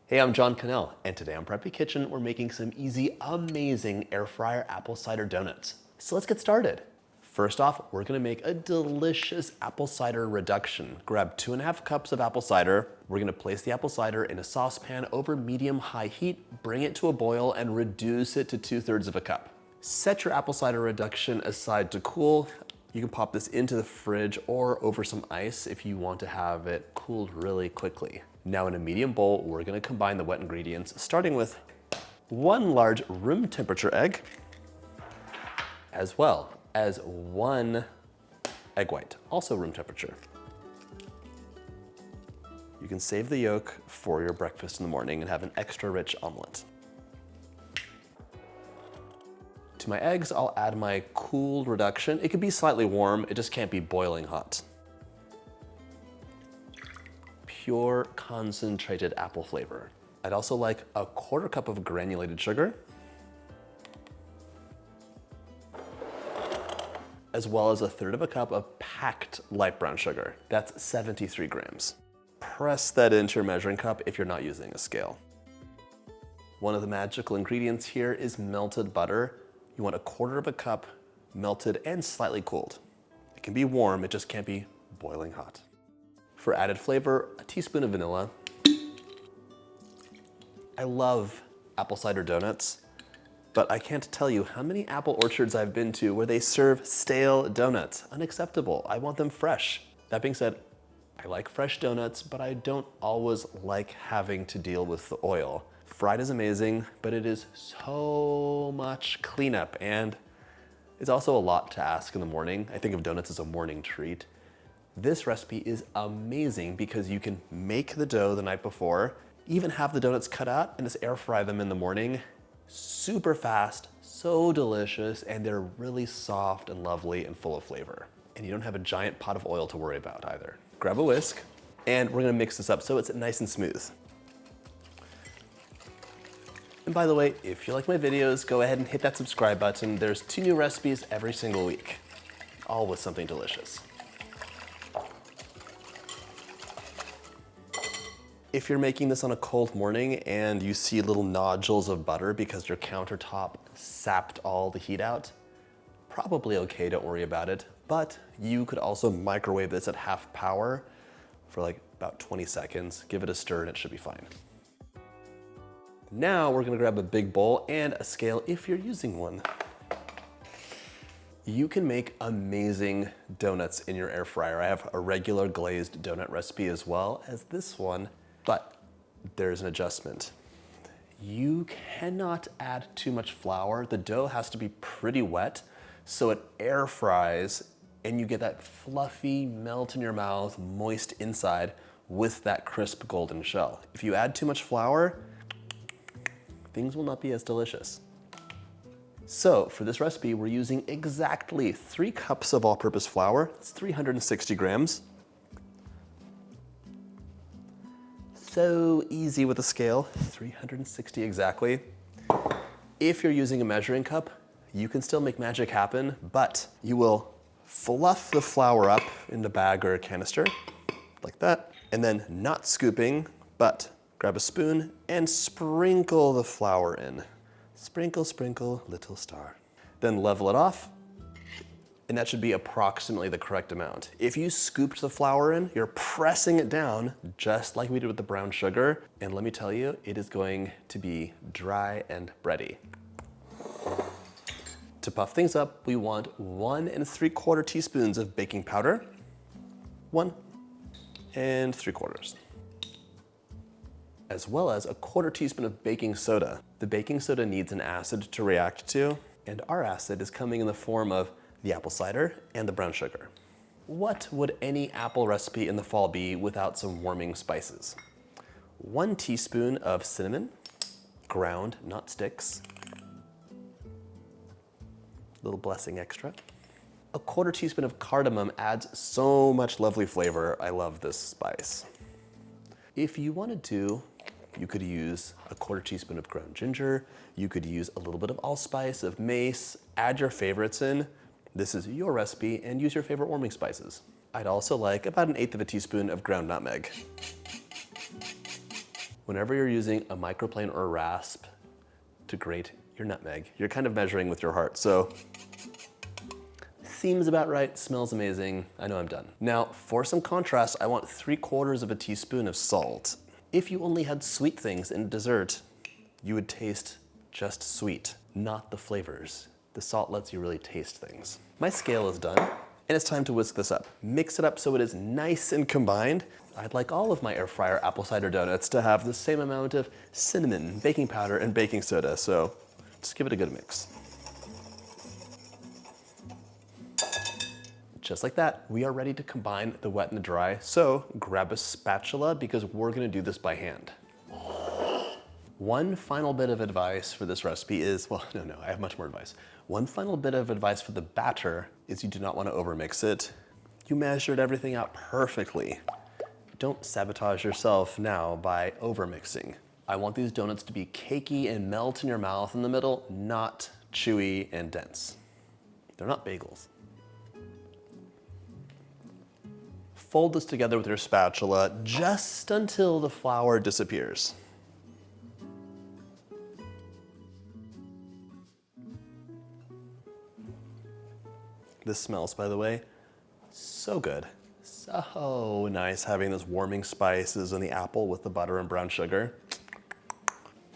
Hey, I'm John Cannell, and today on Preppy Kitchen, we're making some easy, amazing air fryer apple cider donuts. So let's get started. First off, we're gonna make a delicious apple cider reduction. Grab 2.5 cups of apple cider. We're gonna place the apple cider in a saucepan over medium-high heat, bring it to a boil, and reduce it to 2/3 of a cup. Set your apple cider reduction aside to cool. You can pop this into the fridge or over some ice if you want to have it cooled really quickly. Now in a medium bowl, we're gonna combine the wet ingredients, starting with 1 large room temperature egg, as well as 1 egg white, also room temperature. You can save the yolk for your breakfast in the morning and have an extra rich omelet. To my eggs, I'll add my cooled reduction. It could be slightly warm, it just can't be boiling hot. Pure concentrated apple flavor. I'd also like 1/4 cup of granulated sugar, as well as 1/3 of a cup of packed light brown sugar. That's 73 grams. Press that into your measuring cup if you're not using a scale. One of the magical ingredients here is melted butter. You want 1/4 of a cup melted and slightly cooled. It can be warm, it just can't be boiling hot. For added flavor, a teaspoon of vanilla. I love apple cider donuts, but I can't tell you how many apple orchards I've been to where they serve stale donuts. Unacceptable. I want them fresh. That being said, I like fresh donuts, but I don't always like having to deal with the oil. Fried is amazing, but it is so much cleanup, and it's also a lot to ask in the morning. I think of donuts as a morning treat. This recipe is amazing because you can make the dough the night before, even have the donuts cut out and just air fry them in the morning. Super fast, so delicious, and they're really soft and lovely and full of flavor. And you don't have a giant pot of oil to worry about either. Grab a whisk, and we're gonna mix this up so it's nice and smooth. And by the way, if you like my videos, go ahead and hit that subscribe button. There's 2 new recipes every single week, all with something delicious. If you're making this on a cold morning and you see little nodules of butter because your countertop sapped all the heat out, probably okay, don't worry about it. But you could also microwave this at half power for like about 20 seconds. Give it a stir and it should be fine. Now we're gonna grab a big bowl and a scale if you're using one. You can make amazing donuts in your air fryer. I have a regular glazed donut recipe as well as this one, but there's an adjustment. You cannot add too much flour. The dough has to be pretty wet so it air fries and you get that fluffy melt in your mouth, moist inside with that crisp golden shell. If you add too much flour, things will not be as delicious. So for this recipe, we're using exactly 3 cups of all-purpose flour. It's 360 grams. So easy with a scale, 360 exactly. If you're using a measuring cup, you can still make magic happen, but you will fluff the flour up in the bag or a canister, like that, and then not scooping, but grab a spoon and sprinkle the flour in. Sprinkle, sprinkle, little star. Then level it off, and that should be approximately the correct amount. If you scooped the flour in, you're pressing it down, just like we did with the brown sugar, and let me tell you, it is going to be dry and bready. To puff things up, we want 1 3/4 teaspoons of baking powder, 1 3/4. As well as 1/4 teaspoon of baking soda. The baking soda needs an acid to react to, and our acid is coming in the form of the apple cider and the brown sugar. What would any apple recipe in the fall be without some warming spices? 1 teaspoon of cinnamon, ground, not sticks. Little blessing extra. 1/4 teaspoon of cardamom adds so much lovely flavor. I love this spice. If you wanted to, you could use 1/4 teaspoon of ground ginger. You could use a little bit of allspice, of mace, add your favorites in. This is your recipe and use your favorite warming spices. I'd also like about 1/8 of a teaspoon of ground nutmeg. Whenever you're using a microplane or a rasp to grate your nutmeg, you're kind of measuring with your heart. So seems about right, smells amazing. I know I'm done. Now, for some contrast, I want 3/4 of a teaspoon of salt. If you only had sweet things in dessert, you would taste just sweet, not the flavors. The salt lets you really taste things. My scale is done, and it's time to whisk this up. Mix it up so it is nice and combined. I'd like all of my air fryer apple cider donuts to have the same amount of cinnamon, baking powder, and baking soda, so just give it a good mix. Just like that, we are ready to combine the wet and the dry. So grab a spatula because we're gonna do this by hand. One final bit of advice for this recipe is, well, no, I have much more advice. One final bit of advice for the batter is you do not want to overmix it. You measured everything out perfectly. Don't sabotage yourself now by overmixing. I want these donuts to be cakey and melt in your mouth in the middle, not chewy and dense. They're not bagels. Fold this together with your spatula just until the flour disappears. This smells, by the way, so good. So nice having those warming spices and the apple with the butter and brown sugar.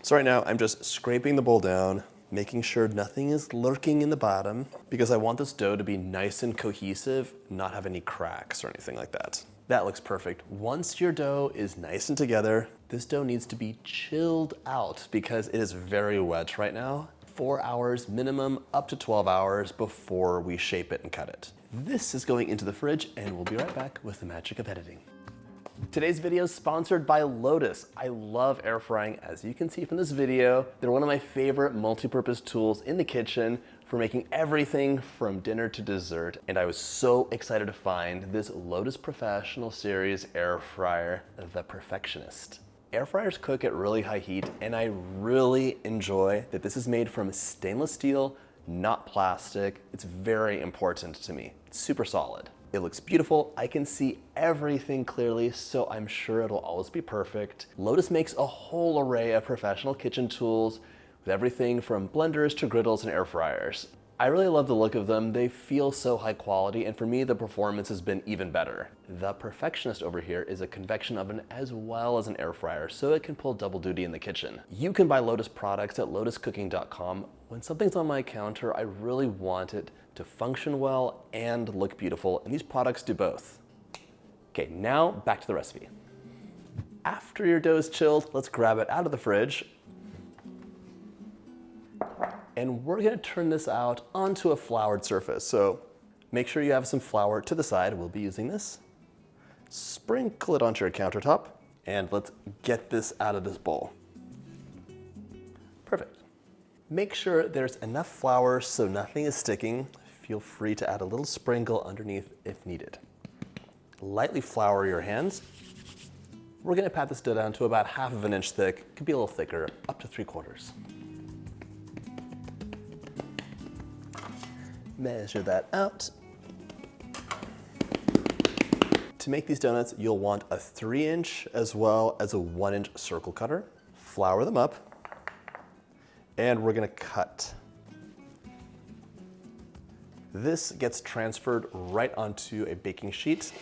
So right now I'm just scraping the bowl down, making sure nothing is lurking in the bottom because I want this dough to be nice and cohesive, not have any cracks or anything like that. That looks perfect. Once your dough is nice and together, this dough needs to be chilled out because it is very wet right now. 4 hours minimum, up to 12 hours before we shape it and cut it. This is going into the fridge and we'll be right back with the magic of editing. Today's video is sponsored by Lotus. I love air frying, as you can see from this video. They're one of my favorite multi-purpose tools in the kitchen for making everything from dinner to dessert. And I was so excited to find this Lotus Professional Series air fryer, the Perfectionist. Air fryers cook at really high heat, and I really enjoy that this is made from stainless steel, not plastic. It's very important to me. It's super solid. It looks beautiful. I can see everything clearly, so I'm sure it'll always be perfect. Lotus makes a whole array of professional kitchen tools with everything from blenders to griddles and air fryers. I really love the look of them. They feel so high quality, and for me, the performance has been even better. The Perfectionist over here is a convection oven as well as an air fryer, so it can pull double duty in the kitchen. You can buy Lotus products at lotuscooking.com. When something's on my counter, I really want it to function well and look beautiful, and these products do both. Okay, now back to the recipe. After your dough is chilled, let's grab it out of the fridge. And we're gonna turn this out onto a floured surface. So make sure you have some flour to the side. We'll be using this. Sprinkle it onto your countertop, and let's get this out of this bowl. Perfect. Make sure there's enough flour so nothing is sticking. Feel free to add a little sprinkle underneath if needed. Lightly flour your hands. We're gonna pat this dough down to about 1/2 inch thick. Could be a little thicker, up to 3/4. Measure that out. To make these donuts, you'll want a 3-inch as well as a 1-inch circle cutter. Flour them up, and we're gonna cut. This gets transferred right onto a baking sheet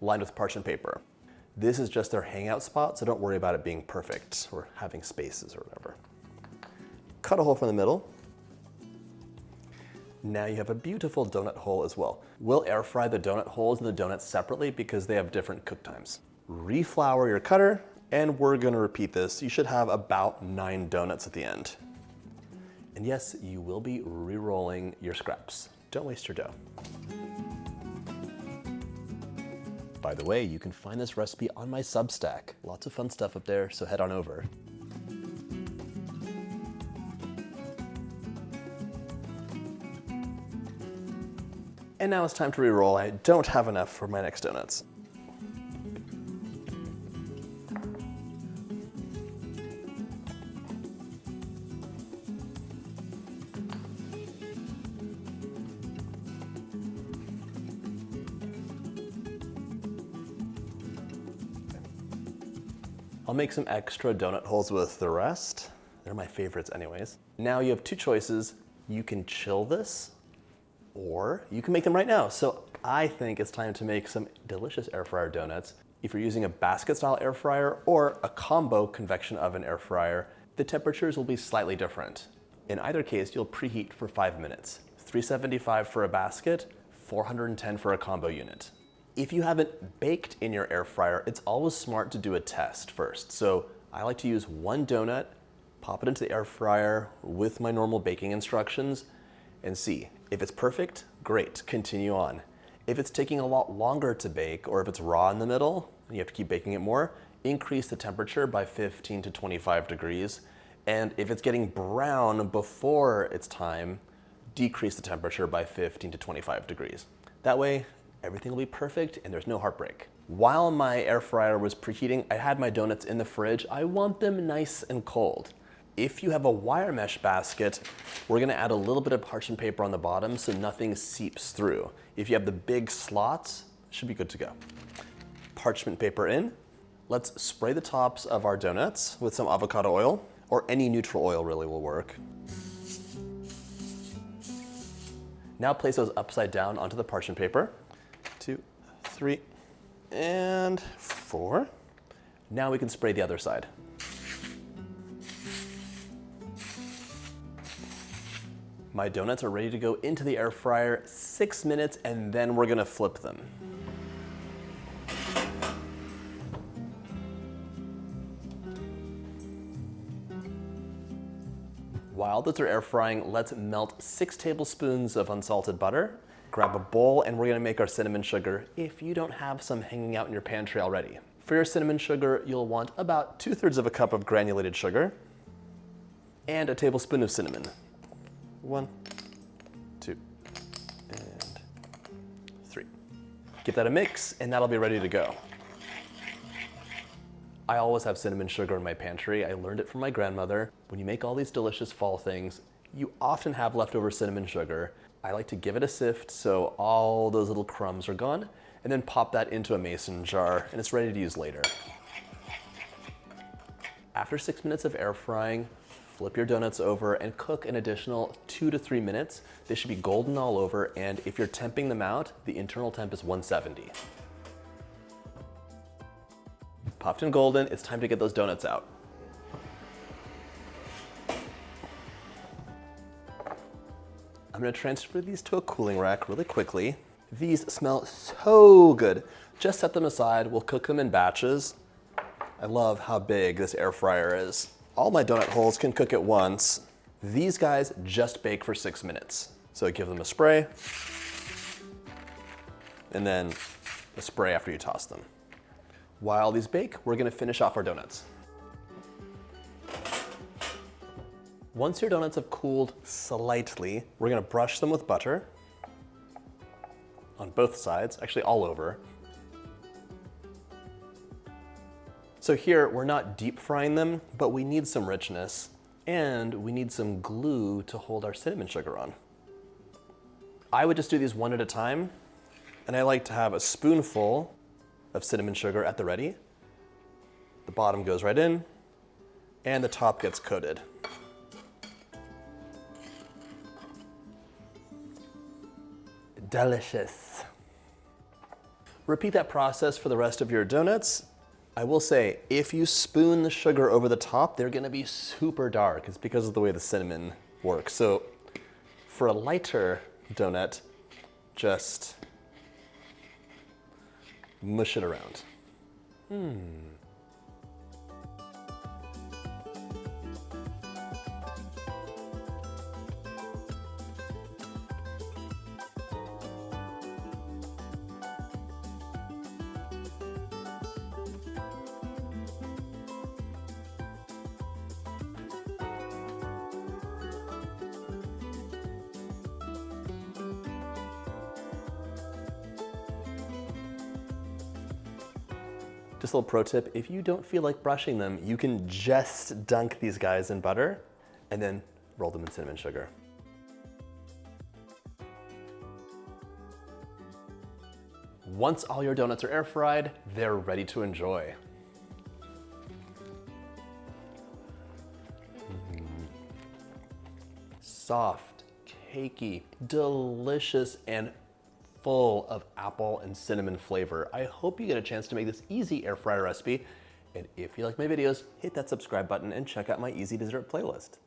lined with parchment paper. This is just their hangout spot, so don't worry about it being perfect or having spaces or whatever. Cut a hole from the middle. Now you have a beautiful donut hole as well. We'll air fry the donut holes and the donuts separately because they have different cook times. Reflour your cutter, and we're gonna repeat this. You should have about 9 donuts at the end. And yes, you will be re-rolling your scraps. Don't waste your dough. By the way, you can find this recipe on my Substack. Lots of fun stuff up there, so head on over. And now it's time to re-roll. I don't have enough for my next donuts. I'll make some extra donut holes with the rest. They're my favorites anyways. Now you have two choices. You can chill this, or you can make them right now. So I think it's time to make some delicious air fryer donuts. If you're using a basket style air fryer or a combo convection oven air fryer, the temperatures will be slightly different. In either case, you'll preheat for 5 minutes. 375 for a basket, 410 for a combo unit. If you haven't baked in your air fryer, it's always smart to do a test first. So I like to use one donut, pop it into the air fryer with my normal baking instructions, and see. If it's perfect, great, continue on. If it's taking a lot longer to bake, or if it's raw in the middle and you have to keep baking it more, increase the temperature by 15 to 25 degrees. And if it's getting brown before it's time, decrease the temperature by 15 to 25 degrees. That way, everything will be perfect and there's no heartbreak. While my air fryer was preheating, I had my donuts in the fridge. I want them nice and cold. If you have a wire mesh basket, we're gonna add a little bit of parchment paper on the bottom so nothing seeps through. If you have the big slots, it should be good to go. Parchment paper in. Let's spray the tops of our donuts with some avocado oil, or any neutral oil really will work. Now place those upside down onto the parchment paper. 2, 3, and 4. Now we can spray the other side. My donuts are ready to go into the air fryer, 6 minutes, and then we're gonna flip them. While those are air frying, let's melt 6 tablespoons of unsalted butter. Grab a bowl and we're gonna make our cinnamon sugar if you don't have some hanging out in your pantry already. For your cinnamon sugar, you'll want about 2/3 of a cup of granulated sugar and a tablespoon of cinnamon. 1, 2, and 3. Give that a mix and that'll be ready to go. I always have cinnamon sugar in my pantry. I learned it from my grandmother. When you make all these delicious fall things, you often have leftover cinnamon sugar. I like to give it a sift so all those little crumbs are gone, and then pop that into a mason jar, and it's ready to use later. After 6 minutes of air frying, flip your donuts over and cook an additional 2 to 3 minutes. They should be golden all over, and if you're temping them out, the internal temp is 170. Popped and golden, it's time to get those donuts out. I'm gonna transfer these to a cooling rack really quickly. These smell so good. Just set them aside, we'll cook them in batches. I love how big this air fryer is. All my donut holes can cook at once. These guys just bake for 6 minutes. So give them a spray, and then a spray after you toss them. While these bake, we're gonna finish off our donuts. Once your donuts have cooled slightly, we're gonna brush them with butter on both sides, actually all over. So here, we're not deep frying them, but we need some richness, and we need some glue to hold our cinnamon sugar on. I would just do these one at a time, and I like to have a spoonful of cinnamon sugar at the ready. The bottom goes right in, and the top gets coated. Delicious. Repeat that process for the rest of your donuts. I will say, if you spoon the sugar over the top, they're gonna be super dark. It's because of the way the cinnamon works. So for a lighter donut, just mush it around. Just a little pro tip, if you don't feel like brushing them, you can just dunk these guys in butter and then roll them in cinnamon sugar. Once all your donuts are air fried, they're ready to enjoy. soft, cakey, delicious, and full of apple and cinnamon flavor. I hope you get a chance to make this easy air fryer recipe. And if you like my videos, hit that subscribe button and check out my easy dessert playlist.